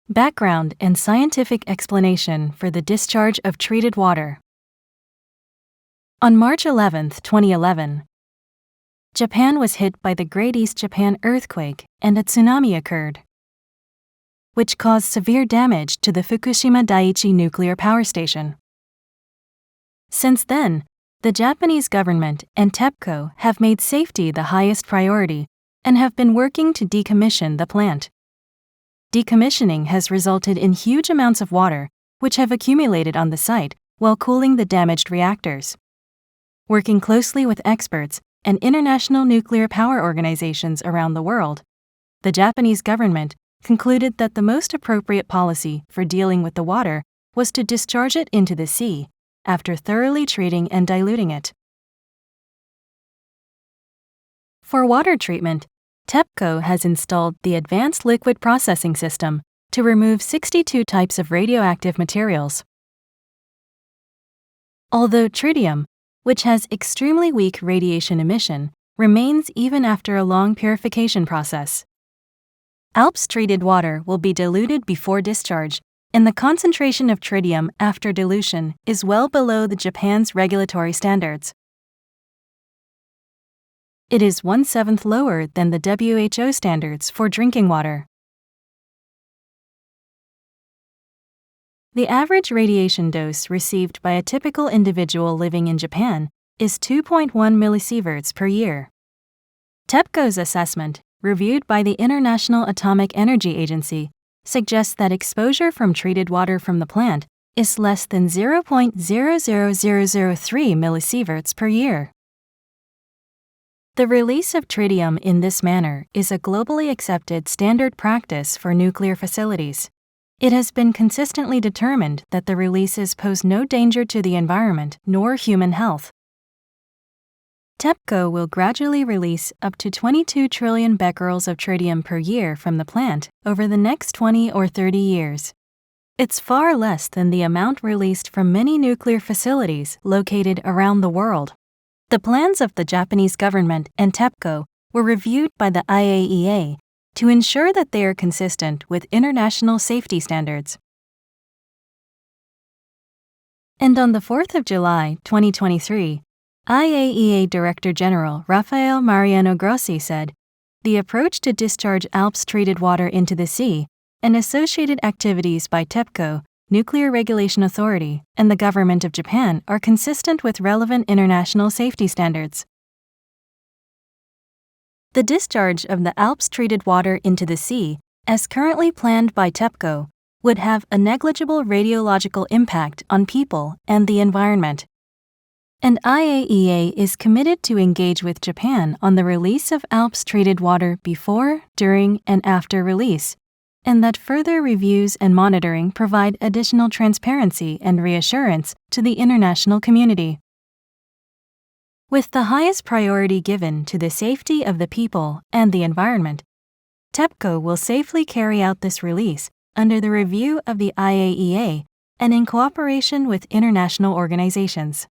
Background and scientific explanation for the discharge of treated water. On March 11, 2011, Japan was hit by the Great East Japan earthquake and a tsunami occurred, which caused severe damage to the Fukushima Daiichi nuclear power station. Since then, the Japanese government and TEPCO have made safety the highest priority and have been working to decommission the plant. Decommissioning has resulted in huge amounts of water, which have accumulated on the site while cooling the damaged reactors. Working closely with experts and international nuclear power organizations around the world, the Japanese government concluded that the most appropriate policy for dealing with the water was to discharge it into the sea after thoroughly treating and diluting it. For water treatment, TEPCO has installed the Advanced Liquid Processing System to remove 62 types of radioactive materials. Although tritium, which has extremely weak radiation emission, remains even after a long purification process. ALPS treated water will be diluted before discharge, and the concentration of tritium after dilution is well below the Japan's regulatory standards. It is 1/7 lower than the WHO standards for drinking water. The average radiation dose received by a typical individual living in Japan is 2.1 millisieverts per year. TEPCO's assessment, reviewed by the International Atomic Energy Agency, suggests that exposure from treated water from the plant is less than 0.00003 millisieverts per year. The release of tritium in this manner is a globally accepted standard practice for nuclear facilities. It has been consistently determined that the releases pose no danger to the environment nor human health. TEPCO will gradually release up to 22 trillion becquerels of tritium per year from the plant over the next 20 or 30 years. It's far less than the amount released from many nuclear facilities located around the world. The plans of the Japanese government and TEPCO were reviewed by the IAEA to ensure that they are consistent with international safety standards. And on the 4th of July, 2023, IAEA Director General Rafael Mariano Grossi said, "The approach to discharge ALPS-treated water into the sea and associated activities by TEPCO, Nuclear Regulation Authority, and the Government of Japan are consistent with relevant international safety standards." The discharge of the ALPS-treated water into the sea, as currently planned by TEPCO, would have a negligible radiological impact on people and the environment. And IAEA is committed to engage with Japan on the release of ALPS-treated water before, during, and after release, and that further reviews and monitoring provide additional transparency and reassurance to the international community. With the highest priority given to the safety of the people and the environment, TEPCO will safely carry out this release under the review of the IAEA and in cooperation with international organizations.